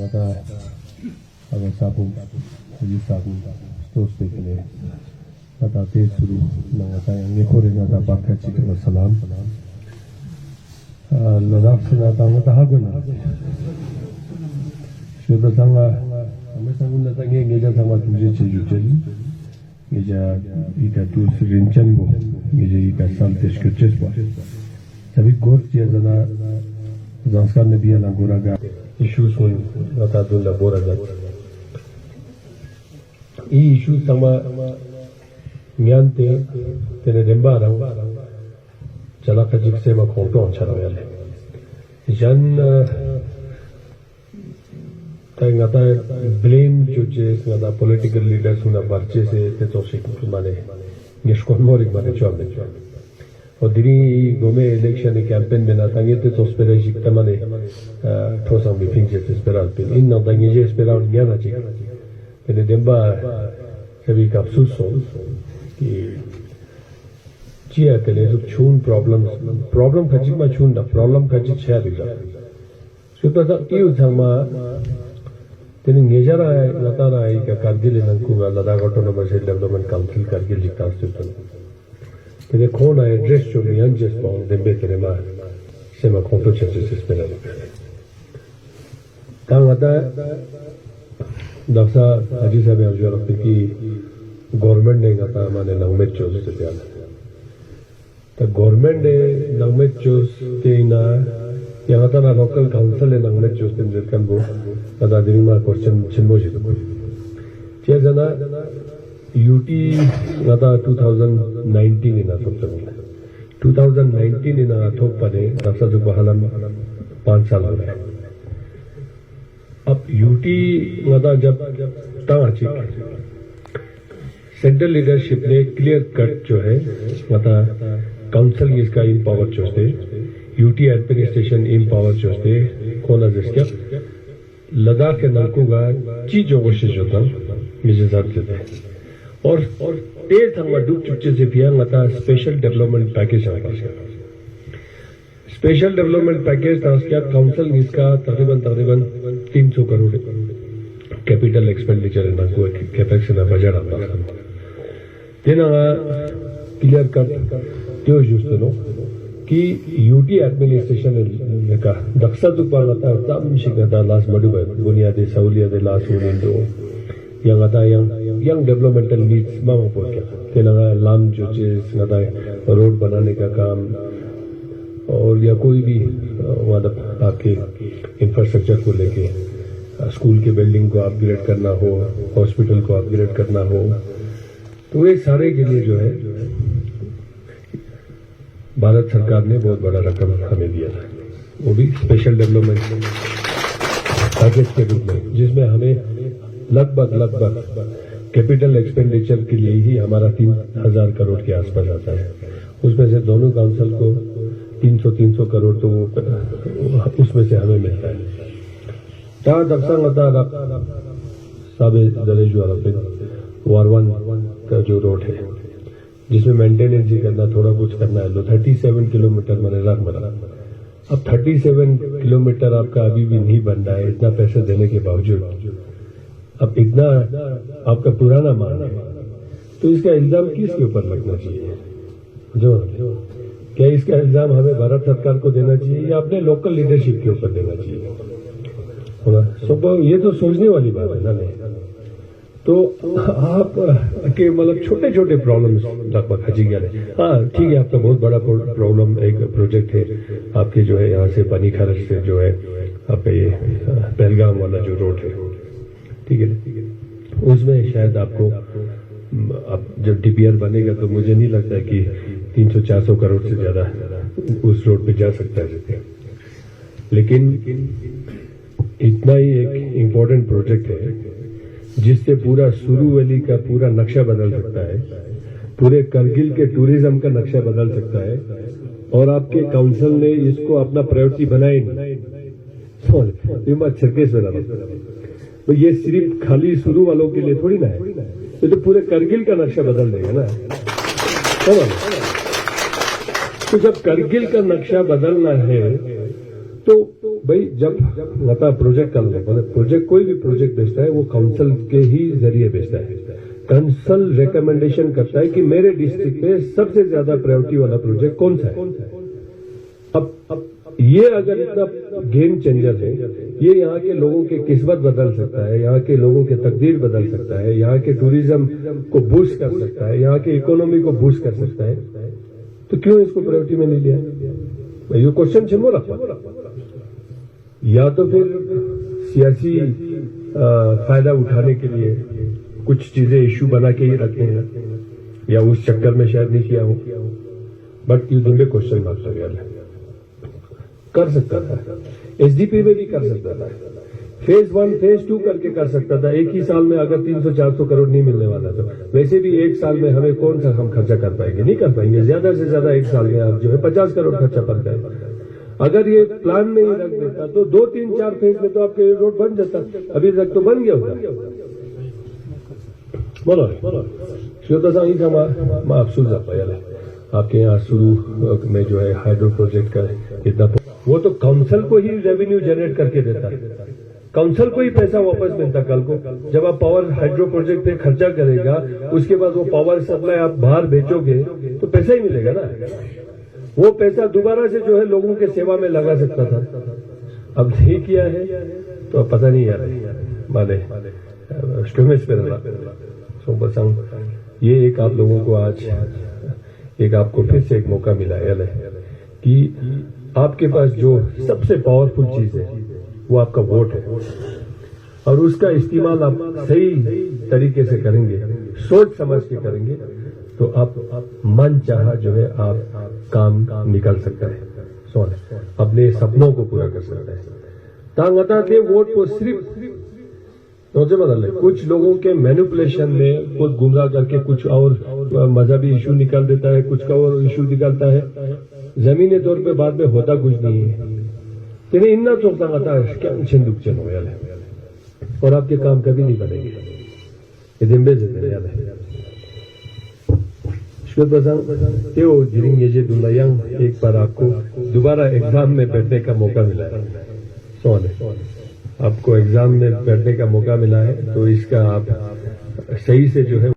nangata aga sabu ji sabu stos tekne ata te suru nangata yang nikore nata barka chikra salam ladak sina tangata haguna shoda tanga ame sangun nata ngeja tanga tuje chejujeli ngeja ika tu sirinchan bo ngeja ika saltesh kuches bo tabi gor chia zana zanskar nabiya na goraga issues when nata dulla boraga I issues sama nyante tene demba rang chala kajik se ma khonto chara yale jan tai ngata blame judges ngata political leaders una barche se te to sik mane ngeshkon morik mane chombe और दिनी गोमे election campaign में ना तांगे ते तो स्पेरा जिक्ता मने ठोसम भी फिंचे ते स्पेरा पे इन ना तांगे जे स्पेरा उन्या ना जिक मैंने देंबा सभी का अफसोस हो कि चिया के लिए जो छून प्रॉब्लम खजिक में छून ना प्रॉब्लम खजिक छह दिला सुपर सा ये उधमा तेरे नेजरा है लता ना है क्या कारगिल नंकुगा Ladakh autonomous development council Kargil जिक्ता सुपर तेरे कौन है एड्रेस जो नहीं अंजस पाऊँ देंबे तेरे माँ से मैं कौन तो चर्चे से स्पेरा तांग आता दफसा अजी साहब आजू रखते कि गवर्नमेंट ने कहा माने नगमेट चोस से दिया तो गवर्नमेंट ने नगमेट चोस के ना यहाँ ता ना लोकल काउंसिल ने नगमेट चोस दिन जित कन वो अदा दिन मार क्वेश्चन चिन्मो जी तो क्या जना UT nada 2019 ina thopta 2019 ina thopane rasa jo bahalam 5 साल हो गए अब UT nada जब तांची सेंट्रल लीडरशिप ने क्लियर कट जो है nada काउंसिल इसका इम्पावर चोस्ते UT एडमिनिस्ट्रेशन इम्पावर चोस्ते कोना जिसका लद्दाख के नलकुगा चीज जो कोशिश होता मुझे साथ देते और तेज हम डूब चुके से भी आता स्पेशल डेवलपमेंट पैकेज आएगा स्पेशल डेवलपमेंट पैकेज था उसका काउंसिल इसका तकरीबन 300 करोड़ कैपिटल एक्सपेंडिचर है ना कोई कैपेक्स ना बजट आता है तेना क्लियर कट जो जुस्ते नो कि UT एडमिनिस्ट्रेशन का दक्षा तो पार आता है तब शिकायत लास्ट मडुबे बुनियादी सहूलियत लास्ट होने दो yang ada yang developmental needs मांग पोर क्या तेलंगा लाम जो चीज नदा रोड बनाने का काम और या कोई भी वादा आपके इंफ्रास्ट्रक्चर को लेके स्कूल के बिल्डिंग को अपग्रेड करना हो हॉस्पिटल को अपग्रेड करना हो तो ये सारे के लिए जो है भारत सरकार ने बहुत बड़ा रकम हमें दिया था वो भी स्पेशल डेवलपमेंट पैकेज के रूप में जिसमें हमें लगभग कैपिटल एक्सपेंडिचर के लिए ही हमारा 3,000 करोड़ के आसपास आता है उसमें से दोनों काउंसिल को 300 करोड़ तो उसमें से हमें मिलता है ता दक्षिण साबे दलेजु वारवन का जो रोड है जिसमें मेंटेनेंस ही करना थोड़ा कुछ करना है तो 37 किलोमीटर मैंने रख बना अब 37 किलोमीटर आपका अभी भी नहीं बन रहा है इतना पैसे देने के बावजूद अब इतना आपका पुराना मान है तो इसका इल्जाम किसके ऊपर लगना चाहिए जो क्या इसका इल्जाम हमें भारत सरकार को देना चाहिए या अपने लोकल लीडरशिप के ऊपर देना चाहिए ये तो सोचने वाली बात है ना नहीं तो आप के मतलब छोटे छोटे प्रॉब्लम्स लगभग हजी गया हाँ ठीक है आपका बहुत बड़ा प्रॉब्लम एक प्रोजेक्ट है आपके जो है यहाँ से पानी खरच से जो है आपका ये पहलगाम वाला जो रोड है ठीक है उसमें शायद आपको अब जब DPR बनेगा तो मुझे नहीं लगता है कि 300-400 करोड़ से ज्यादा उस रोड पे जा सकता है लेकिन इतना ही एक इम्पोर्टेंट प्रोजेक्ट है जिससे पूरा सुरू वैली का पूरा नक्शा बदल सकता है पूरे करगिल के टूरिज्म का नक्शा बदल सकता है और आपके काउंसिल ने इसको अपना प्रायोरिटी बनाया नहीं तो ये सिर्फ खाली शुरू वालों के लिए थोड़ी ना है ये तो पूरे करगिल का नक्शा बदल देगा ना तो जब करगिल का नक्शा बदलना है तो भाई जब लता प्रोजेक्ट कर प्रोजेक्ट कोई भी प्रोजेक्ट बेचता है वो काउंसिल के ही जरिए बेचता है। काउंसिल रिकमेंडेशन करता है कि मेरे डिस्ट्रिक्ट में सबसे ज्यादा प्रायोरिटी वाला प्रोजेक्ट कौन सा है। अब ये अगर इतना गेम चेंजर है, ये यहाँ के लोगों की किस्मत बदल सकता है, यहाँ के लोगों के तकदीर बदल सकता है, यहाँ के टूरिज्म को बूस्ट कर सकता है, यहाँ की इकोनॉमी को बूस्ट कर सकता है, तो क्यों इसको प्रायोरिटी में नहीं लिया? ये क्वेश्चन छो रखा। या तो फिर सियासी फायदा उठाने के लिए कुछ चीजें इश्यू बना के ही रखे हैं, या उस चक्कर में शायद नहीं किया हो। बट यू दिन में क्वेश्चन मार्क लग गया। कर सकता था, एसडीपी में भी कर सकता था, फेज 1 फेज 2 करके कर सकता था। एक ही साल में अगर 300-400 करोड़ नहीं मिलने वाला तो वैसे भी एक साल में हमें कौन सा हम खर्चा कर पाएंगे? नहीं कर पाएंगे। ज्यादा से ज्यादा एक साल में आप जो है 50 करोड़ खर्चा कर पाएंगे। अगर ये प्लान में ही रख देता तो 2, 3, 4 फेज में तो आपके रोड बन जाता। अभी तक तो बन गया होता। बोलो श्वेता ही का अफसोस आपके यहाँ शुरू में जो है हाइड्रो प्रोजेक्ट का इतना, वो तो काउंसिल को ही रेवेन्यू जनरेट करके देता, काउंसिल को ही पैसा वापस मिलता। कल को जब आप पावर हाइड्रो प्रोजेक्ट पे खर्चा करेगा, उसके बाद वो पावर सप्लाई आप बाहर बेचोगे तो पैसा ही मिलेगा ना। वो पैसा दोबारा से जो है लोगों के सेवा में लगा सकता था। अब नहीं किया है तो अब पता नहीं यार माने स्टूमेस पे ये एक आप लोगों को आज एक आपको फिर से एक मौका मिला है कि आपके पास जो सबसे पावरफुल चीज है वो आपका वोट है, और उसका इस्तेमाल आप सही तरीके से करेंगे, सोच समझ के करेंगे, तो आप मन चाहा जो है आप काम निकल सकता है, अपने सपनों को पूरा कर सकता है। तांगता के वोट को सिर्फ बदल कुछ लोगों के मैनिपुलेशन में खुद गुमराह करके कुछ और मजहबी इशू निकाल देता है, कुछ का और इशू निकालता है। जमीनी तौर पे बाद में होता कुछ नहीं है। तेने इन्ना चौकता आता है क्या छिंदुक चलो यार, और आपके काम कभी नहीं बनेंगे। ये दिम्बे से याद है एक बार आपको दोबारा एग्जाम में बैठने का मौका मिला है। आपको एग्जाम में बैठने का मौका मिला है, तो इसका आप सही से जो है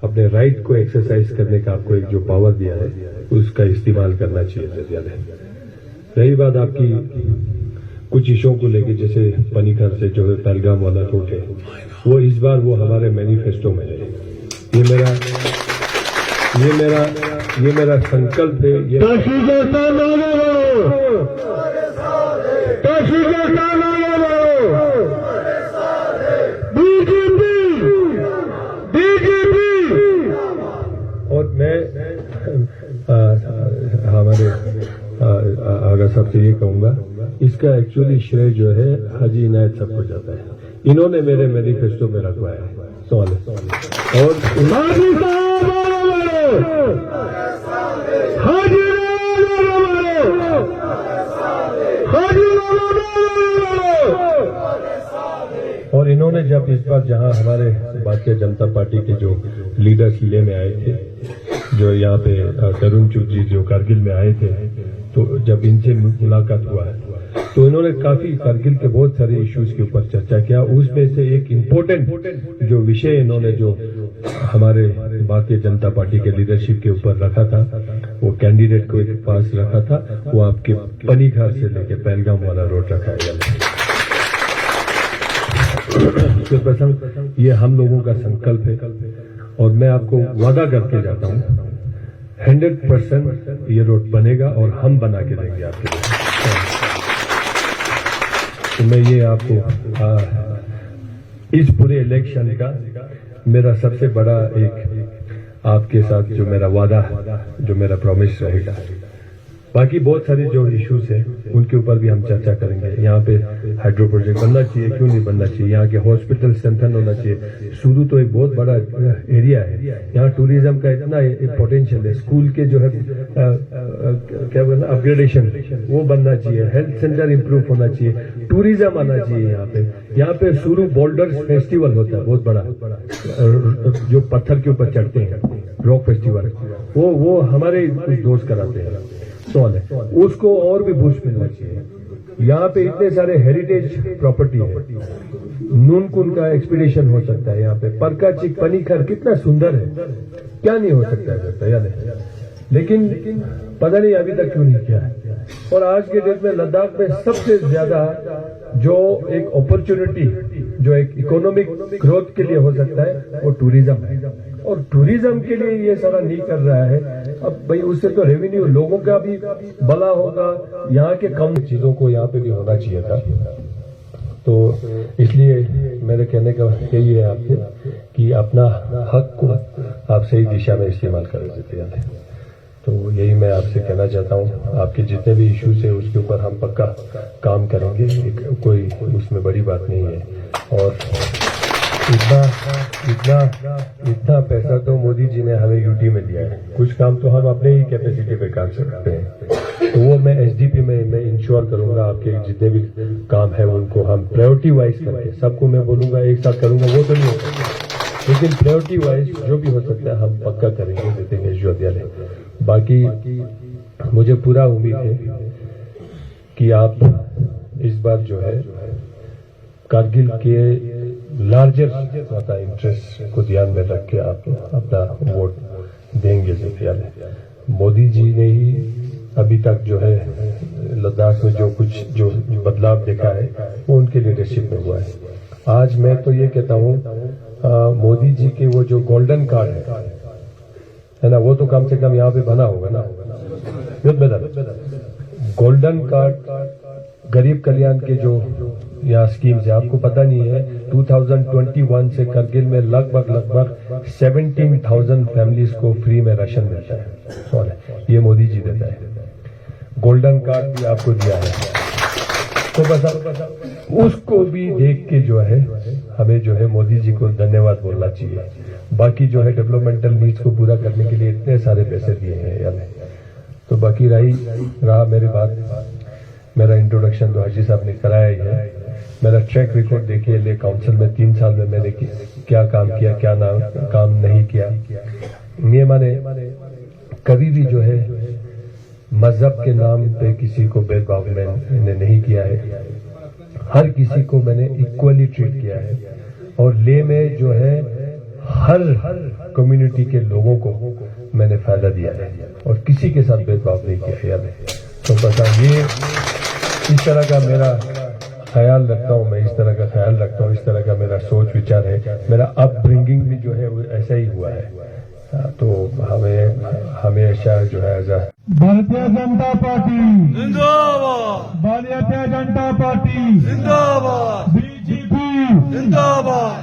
अपने राइट को एक्सरसाइज करने का आपको एक जो पावर दिया है उसका इस्तेमाल करना चाहिए। रही बात आपकी कुछ इशू को लेके, जैसे पनीकर से जो है पहलगाम वाला रोड है, वो इस बार वो हमारे मैनिफेस्टो में है। ये मेरा संकल्प है। और मैं हमारे आगा साहब से ये कहूंगा, इसका एक्चुअली श्रेय जो है हाजी इनायत साहब को जाता है। इन्होंने मेरे मैनिफेस्टो में रखवाया है सवाल। और और इन्होंने जब इस बार जहां हमारे भारतीय जनता पार्टी के जो लीडर्स ले में आए थे, जो यहाँ पे तरुण चुग जी जो कारगिल में आए थे, तो जब इनसे मुलाकात हुआ है तो इन्होंने काफी कारगिल के बहुत सारे इश्यूज के ऊपर चर्चा किया। उसमें से एक इम्पोर्टेंट जो विषय इन्होंने जो हमारे भारतीय जनता पार्टी के लीडरशिप के ऊपर रखा था, वो कैंडिडेट को एक पास रखा था, वो आपके पनीघाट से लेके पहलगाम वाला रोड रखा गया। ये हम लोगों का संकल्प है, और मैं आपको वादा करके जाता हूं 100% ये रोड बनेगा और हम बना के देंगे आपके लिए। तो मैं ये आपको इस पूरे इलेक्शन का मेरा सबसे बड़ा एक आपके साथ जो मेरा वादा, जो मेरा प्रॉमिस रहेगा। बाकी बहुत सारे जो इश्यूज हैं उनके ऊपर भी हम चर्चा करेंगे। यहाँ पे हाइड्रो प्रोजेक्ट बनना चाहिए, क्यों नहीं बनना चाहिए, यहाँ के हॉस्पिटल स्ट्रेंथन होना चाहिए। सूरू तो एक बहुत बड़ा एरिया है, यहाँ टूरिज्म का इतना पोटेंशियल है। स्कूल के जो है क्या बोलना अपग्रेडेशन वो बनना चाहिए, हेल्थ सेंटर इंप्रूव होना चाहिए, टूरिज्म आना चाहिए यहाँ पे सूरू बोल्डर्स फेस्टिवल होता है बहुत बड़ा, जो पत्थर के ऊपर चढ़ते हैं, रॉक फेस्टिवल, वो हमारे कुछ दोस्त कराते हैं। सवाल है उसको और भी बूस्ट मिलना चाहिए। यहाँ पे इतने सारे हेरिटेज प्रॉपर्टी है, नूनकुन का एक्सपीडिशन हो सकता है यहाँ पे, परकाचिक पनीखर कितना सुंदर है, क्या नहीं हो सकता है तैयार है, लेकिन पता नहीं अभी तक क्यों नहीं किया है। और आज के डेट में लद्दाख में सबसे ज्यादा जो एक अपॉर्चुनिटी, जो एक इकोनॉमिक ग्रोथ के लिए हो सकता है वो टूरिज्म है, और टूरिज्म के लिए ये सारा नहीं कर रहा है। अब भाई उससे तो रेवेन्यू लोगों का भी भला होगा, यहाँ के कम चीजों को यहाँ पे भी होना चाहिए था। तो इसलिए मेरे कहने का यही है आपसे कि अपना हक को आप सही दिशा में इस्तेमाल करें तैयार है। तो यही मैं आपसे कहना चाहता हूँ। आपके जितने भी इश्यूज है उसके ऊपर हम पक्का काम करेंगे, कोई उसमें बड़ी बात नहीं है। और इतना पैसा तो मोदी जी ने हमें यूटी में दिया है, कुछ काम तो हम अपने ही कैपेसिटी पे काम करते हैं। तो वो मैं एसडीपी में मैं इंश्योर करूंगा आपके जितने भी काम है उनको हम प्रायोरिटी वाइज करके, सबको मैं बोलूंगा एक साथ करूंगा वो तो नहीं हो सकता, लेकिन प्रायोरिटी वाइज जो भी हो सकता है हम पक्का करेंगे, देखेंगे विश्वविद्यालय। बाकी मुझे पूरा उम्मीद है कि आप इस बार जो है कारगिल के लार्जर इंटरेस्ट को ध्यान में रख के आप अपना वोट देंगे विश्वविद्यालय। मोदी जी ने ही अभी तक जो है लद्दाख में जो बदलाव देखा है वो उनके लीडरशिप में हुआ है। आज मैं तो ये कहता हूँ मोदी जी के वो जो गोल्डन कार्ड है ना, वो तो कम से कम यहाँ पे बना होगा ना, गोल्डन कार्ड गरीब कल्याण के जो यहाँ स्कीम्स है, आपको पता नहीं है 2021 से करगिल में लगभग 17,000 फैमिलीज को फ्री में राशन मिलता है, ये मोदी जी देता है। गोल्डन कार्ड भी आपको दिया है, तो बस उसको भी देख के जो है हमें जो है मोदी जी को धन्यवाद बोलना चाहिए। बाकी जो है डेवलपमेंटल नीड्स को पूरा करने के लिए इतने सारे पैसे दिए हैं यार। तो बाकी रहा मेरी बात, मेरा इंट्रोडक्शन तो हाजी साहब ने कराया ही है। मेरा ट्रैक रिकॉर्ड देखिए, ले काउंसिल में 3 साल में मैंने क्या काम किया, क्या काम नहीं किया। ये माने कभी भी जो है मजहब के नाम पे किसी को भेदभाव मैंने नहीं किया है, हर किसी को मैंने इक्वली ट्रीट किया है। और ले में जो है हर कम्युनिटी के लोगों को मैंने फायदा दिया है और किसी के साथ भेदभाव नहीं किया यार। तो बस ये इस तरह का मेरा ख्याल रखता हूँ, मैं इस तरह का ख्याल रखता हूँ, इस तरह का मेरा सोच विचार है। मेरा अपब्रिंगिंग भी जो है वो ऐसा ही हुआ है। तो हमें हमेशा जो है भारतीय जनता पार्टी जिंदाबाद, भारतीय जनता पार्टी जिंदाबाद, बीजेपी जिंदाबाद।